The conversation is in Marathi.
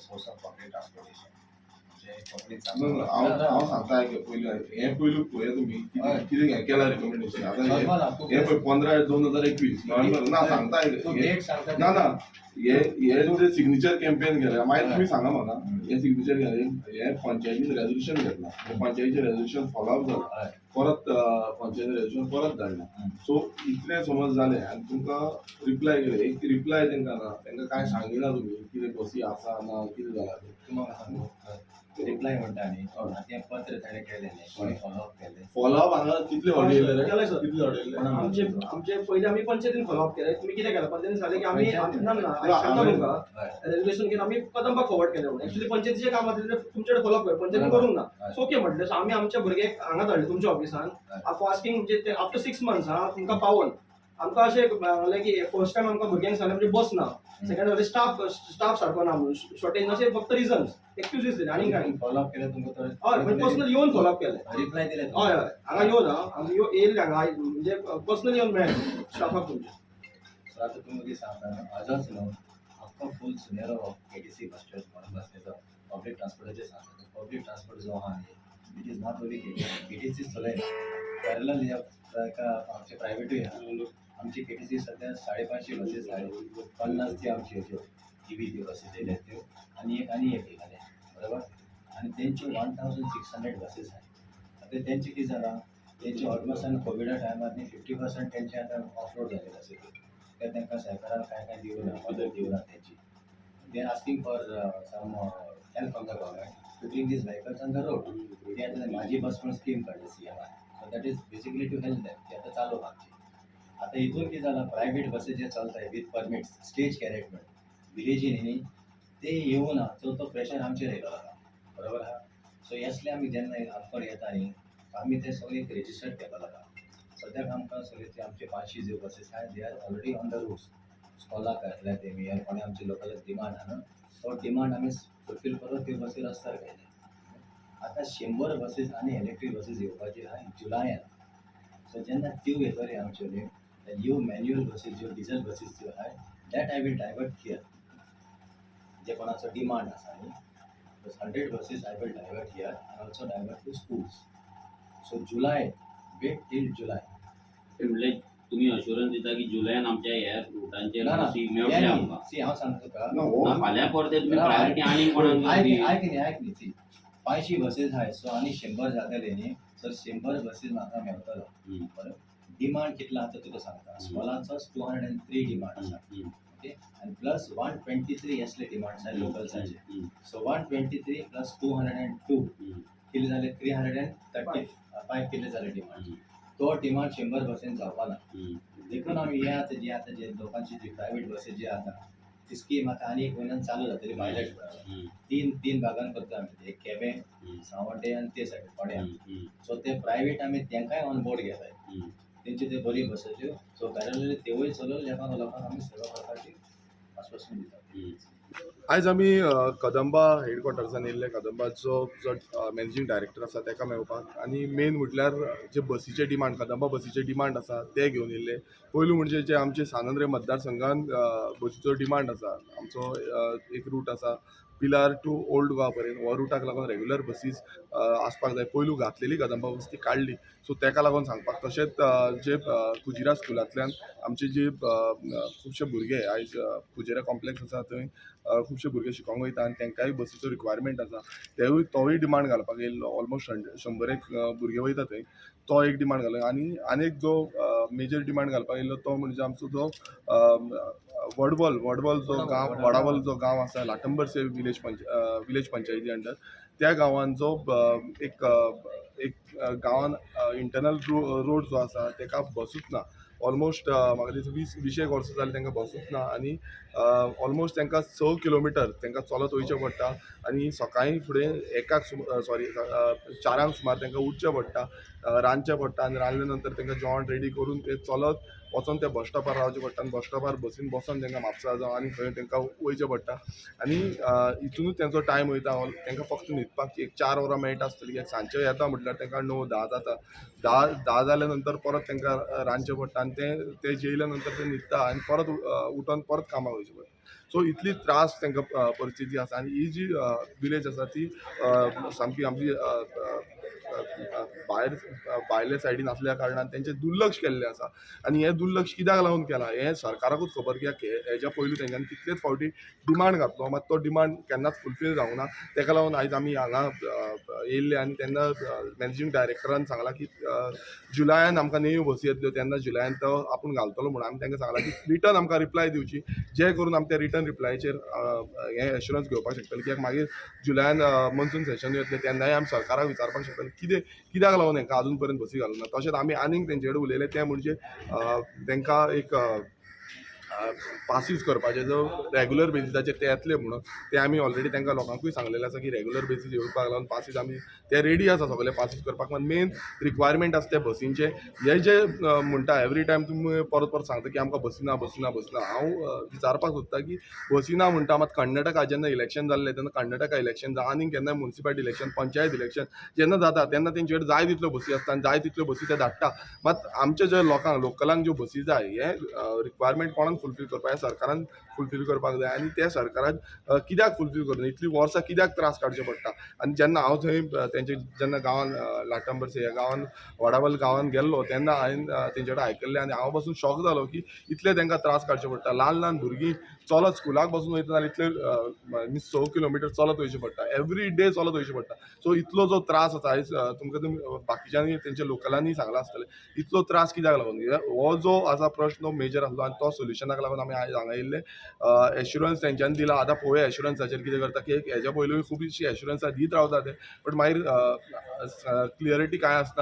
source of public transportation. हांव सांगता हे पयलू पळया तुमी कितें हें केलां रिकमेंडेशन आतां हे पळय 15/2021 नोव्हेंबर ना सांगता ना ना हे जे सिग्नेचर कॅम्पेन केलें मागीर तुमी सांगा म्हाका हे सिग्नेचर केलें हे पंचायतीन रेजोल्युशन घेतलां पंचायतीचें रेजोल्युशन फॉलोअप जालां परत पंचायतीन रेजोल्युशन परत धाडलां सो इतलें समज जालें आनी तुमकां रिप्लाय केलें एक रिप्लाय तांकां ना तांकां कांय सांगिना तुमी कितें बसी आसा ना कितें जालां तें तुमकां सांगू रिप्लाय म्हणटा न्ही तें पत्र ताणें केलें कोणी फॉलोअप केलें फॉलोअप हांगा कितले ऑर्डर केले सर कितले ऑर्डर आमचे पयलीं आमी पंचायतीन फॉलोअप केलें तुमी कितें केलां पंचायतीन सांगलें की आमी रेजोल्युशन घेवन आमी कदंबाक फॉरवर्ड केलें म्हणून एक्चुअली पंचायतीचें काम आसा तें तुमचे कडेन फॉलोअप केलें पंचायतीन करूंक ना सो ओके म्हटलें सो आमी आमच्या भुरग्याक हांगा धाडलें तुमच्या ऑफिसान आस्किंग म्हणजे आफ्टर 6 months तुमकां पावोन आमकां अशें म्हणलें की फर्स्ट टायम आमकां भुरग्यांक सांगलें म्हणजे बस ना सेकंड म्हणजे स्टाफ सारको ना म्हणून शॉर्टेज अशें फक्त रिजन्स एक्सक्युजीस दिले आनी कांय फॉलोअप केलें तुमकां हय पर्सनल येवन फॉलोअप केलें रिप्लाय दिले हय हय हांगा येवन आमी येयले हांगा म्हणजे पर्सनल येवन मेळ्ळें स्टाफाक तुमच्या सो आतां तुमी कितें सांगता आजच न्हू आख्खो फूल सुनेरो केटीसी बस स्टॉप म्हणून बसलेलो पब्लीक ट्रान्सपोर्टाचेर सांगता पब्लीक ट्रान्सपोर्ट जो आहा न्ही it is not only KTC चलयना पॅरलल आमचे प्रायवेटूय आहा आमची केटीसी सध्या 550 बसीस आहेत 50 ती आमची ह्यो ईव्ही त्यो बसीस येयल्यात त्यो आनी एक येयले बरोबर आनी तेंच्यो 1600 बसीस आहेत आतां तेंचें कितें जालां तेंचे ऑलमोस्ट आनी कोविडा टायमार न्ही 50% तेंचे आतां ऑफलोड जाले बसी ते तांकां सरकारान कांय दिवना मदत दिवना तेंची they are asking for some help from the government to bring these vehicles on the road ते आतां माझी बस पण स्कीम काडली CMR so that is basically to help them ती आतां चालू आमची आता हितून कितें जालां प्रायवेट बसी जे चलताय विथ परमिट्स स्टेज कॅरेटमेंट विलेजीन न्ही ते येवना तो प्रेशर आमचेर येयलो आहा बरोबर आहा सो हेसले आमी जेन्ना आमकां येता न्ही आमी ते सगळे रेजिस्टर्ड केलेलो आहा सद्याक आमकां सगळे ते आमचे 500 ज्यो बसीस आहाय they are already on the routes स्कॉलाक घातल्या तेमी आनी कोणी आमचे लोकल डिमांड आहा तो डिमांड आमी फुलफील करून त्यो बसी रस्त्यार घायले आतां 100 बसीस आनी इलेक्ट्रीक बसीस येवपाची आहा जुलायान सो जेन्ना त्यो येतल्यो आमच्यो न्ही न्यू मॅन्युअल बसीस ज्यो डिझल बसीस ज्यो आहाय that I will divert here जे कोणाचो डिमांड आसा न्ही 100 buses I will divert here and also divert to schools so July wait till July म्हणजे तुम्ही अश्युरन्स दिता की जुलयान आमच्या ह्या रुटांचेर बसी मेळटले आमकां सी हांव सांगता तुका फाल्यां परते तुमी प्रायोरिटी आनी कोणाक आयक न्ही सी 500 बसीस आहाय सो आनी 100 जातले न्ही सर 100 बसीस म्हाका मेळटलो बरोबर डिमांड कितलो आसा तुका सांगता स्कॉलांचो 203 डिमांड आसा ओके आनी प्लस 123 असले डिमांड्स आहाय लोकल्साचे सो 123 प्लस 202 कितले जाले 335 कितले जाले डिमांड तो डिमांड 100 बसीन जावपाना देखून आमी हे आतां जे लोकांची जी प्रायवेट बसीस जी आसा ती स्कीम आतां आनी 1 म्हयन्यान चालू जातली पायलट तीन भागान करता आमी एक केपें सावड्डे आनी ते सायड फोड्यां सो ते प्रायवेट आमी तांकांय ऑन बोर्ड घेताय तेंचे ते बरी बसीच्यो सो पॅरलली तेवूय चलोवन लोकांक आमी सेवा करपाची आश्वासन दितात आयज आमी कदंबा हेडक्वॉर्टर्सान येयल्ले कदंबाचो जो मॅनेजिंग डायरेक्टर आसा ताका मेळपाक आनी मेन म्हटल्यार जे बसीचे डिमांड कदंबा बसीचे डिमांड आसा ते घेवन येयल्ले पयलू म्हणजे जे आमचे सानंद्रे मतदारसंघान बसीचो डिमांड आसा आमचो एक रूट आसा पिलार टू ओल्ड गोवा पर्यंत हो रुटाक लागून रेग्युलर बसीस आसपाक जाय पयलू घातलेली कदंबा बस ती काडली सो ताका लागून सांगपाक तशेंच जे कुजिरा स्कुलांतल्यान आमचे जे खुबशे भुरगे आयज कुजिरा कॉम्प्लेक्स आसा थंय खुबशे भुरगे शिकोंक वयता आनी तांकांय बसीचो रिक्वायरमेंट आसा तोय डिमांड घालपाक येयल्लो ऑलमोस्ट 100 भुरगे वयता थंय तो एक डिमांड घालो आनी एक जो मेजर डिमांड घालपाक येयल्लो तो म्हणजे आमचो जो वडवल जो गांव वडावल जो गांव आसा लाटंबरसे विलेज पंचायती अंडर त्या गांवान जो एक गांवान इंटरनल रोड जो आसा ताका बसूच ना ऑलमोस्ट म्हाका दिसता 20 वर्सां जालीं तांकां बसूच ना आनी ऑलमोस्ट तांकां 6 किलोमिटर तांकां चलत वयचें पडटा आनी सकाळीं फुडें 4 सुमार तांकां उठचें पडटा रांदचें पडटा आनी रांदले नंतर तांकां जेवण रेडी करून ते चलत वचून त्या बस स्टॉपार रावचें पडटा आनी बस स्टॉपार बसीन बसून तांकां म्हापसा जावं आनी खंय तांकां वयचें पडटा आनी हितूनच तांचो टायम वयता तांकां फक्त न्हिदपाक एक 4 वरां मेळटा आसतली कित्याक सांजचे येता म्हटल्यार तांकां 9-10 जाता 10 जाल्या नंतर परत तांकां रांदचें पडटा आनी ते जेयल्या नंतर ते न्हिदता आनी परत उठोन परत कामाक वयचें पडटा सो इतली त्रास तांकां परिस्थिती आसा आनी ही जी विलेज आसा ती सामकी आमची भायर भायल्या सायडीन असल्या कारणान तेंचें दुर्लक्ष केल्लें आसा आनी हें दुर्लक्ष कित्याक लागून केलां हें सरकाराकूच खबर कित्याक हेच्या पयलीं तेंच्यांनी कितलेच फावटी डिमांड घातलो मात तो डिमांड केन्नाच फुलफील जावंक ना तेका लागून आयज आमी हांगा येयल्ले आनी तेन्ना मॅनेजींग डायरेक्टरान सांगलां की जुलायान आमकां नव्यो बसी येतल्यो तेन्ना जुलायान तो आपूण घालतलो म्हणून आमी तांकां सांगलां की रिटर्न आमकां रिप्लाय दिवची जे करून आमी त्या रिटर्न रिप्लायचेर हें एश्युरन्स घेवपाक शकतले कित्याक मागीर जुलायान मॉन्सून सेशन येतलें तेन्नाय आमी सरकाराक विचारपाक शकतले कित्याक लागून हांकां अजून पर्यंत बसी घालूना तशेंच आमी आनीक तेंचे कडेन उलयलें तें म्हणजे तांकां एक पासीस करपाचे जो रेगुलर बेसिसाचेर ते येतले म्हणून ते आमी ऑलरेडी तांकां लोकांकूय सांगलेलें आसा की रेगुलर बेसीस येवपाक लागून पासीस आमी ते रेडी आसा सगळे पासीस करपाक मात मेन रिक्वायरमेंट आसा ते बसींचे हे जे म्हणटा एवरी टायम तुमी परत परत सांगता की आमकां बसीना बसीना बसीना हांव विचारपाक सोदता की बसीना म्हणटा मात कर्नाटका जेन्ना इलेक्शन जाल्लें तेन्ना कर्नाटका इलेक्शन जावं आनीक केन्ना म्युनिसिपालिटी इलेक्शन पंचायत इलेक्शन जेन्ना जाता तेन्ना तेंचे कडेन जाय तितल्यो बसी आसता आनी जाय तितल्यो बसी ते धाडटा मात आमच्या ज्या लोकांक लोकलांक ज्यो बसी जाय हे रिक्वायरमेंट कोणाक फुलफील करपाक हे सरकारान फुलफील करपाक जाय आनी त्या सरकारान कित्याक फुलफील करना इतली वर्सां कित्याक त्रास काडचे पडटा आनी जेन्ना हांव थंय तेंचे जेन्ना गांवान लाटंबरसे ह्या गांवान वडावल गांवान गेल्लो तेन्ना हांवें तेंचे कडेन आयकल्लें आनी हांव पासून शॉक जालो की इतले तांकां त्रास काडचे पडटा ल्हान ल्हान भुरगीं चलत स्कुलाक पासून वयता जाल्यार इतले 6 किलोमिटर चलत वयचें पडटा एवरी डे चलत वयचें पडटा सो इतलो जो त्रास आसा आयज तुमकां बाकीच्यांनी तेंच्या लोकलांनी सांगला आसतलें इतलो त्रास कित्याक लागून हो जो आसा प्रश्न मेजर आसलो आनी तो सोल्युशनाक लागून आमी आयज हांगा येयल्ले एश्युरन्स तेंच्यांनी दिला आतां पळोवया एश्युरन्साचेर कितें करता की हेच्या पयलूय खुबशीं एश्युरन्सां दीत रावता ते बट मागीर क्लियरिटी कांय आसना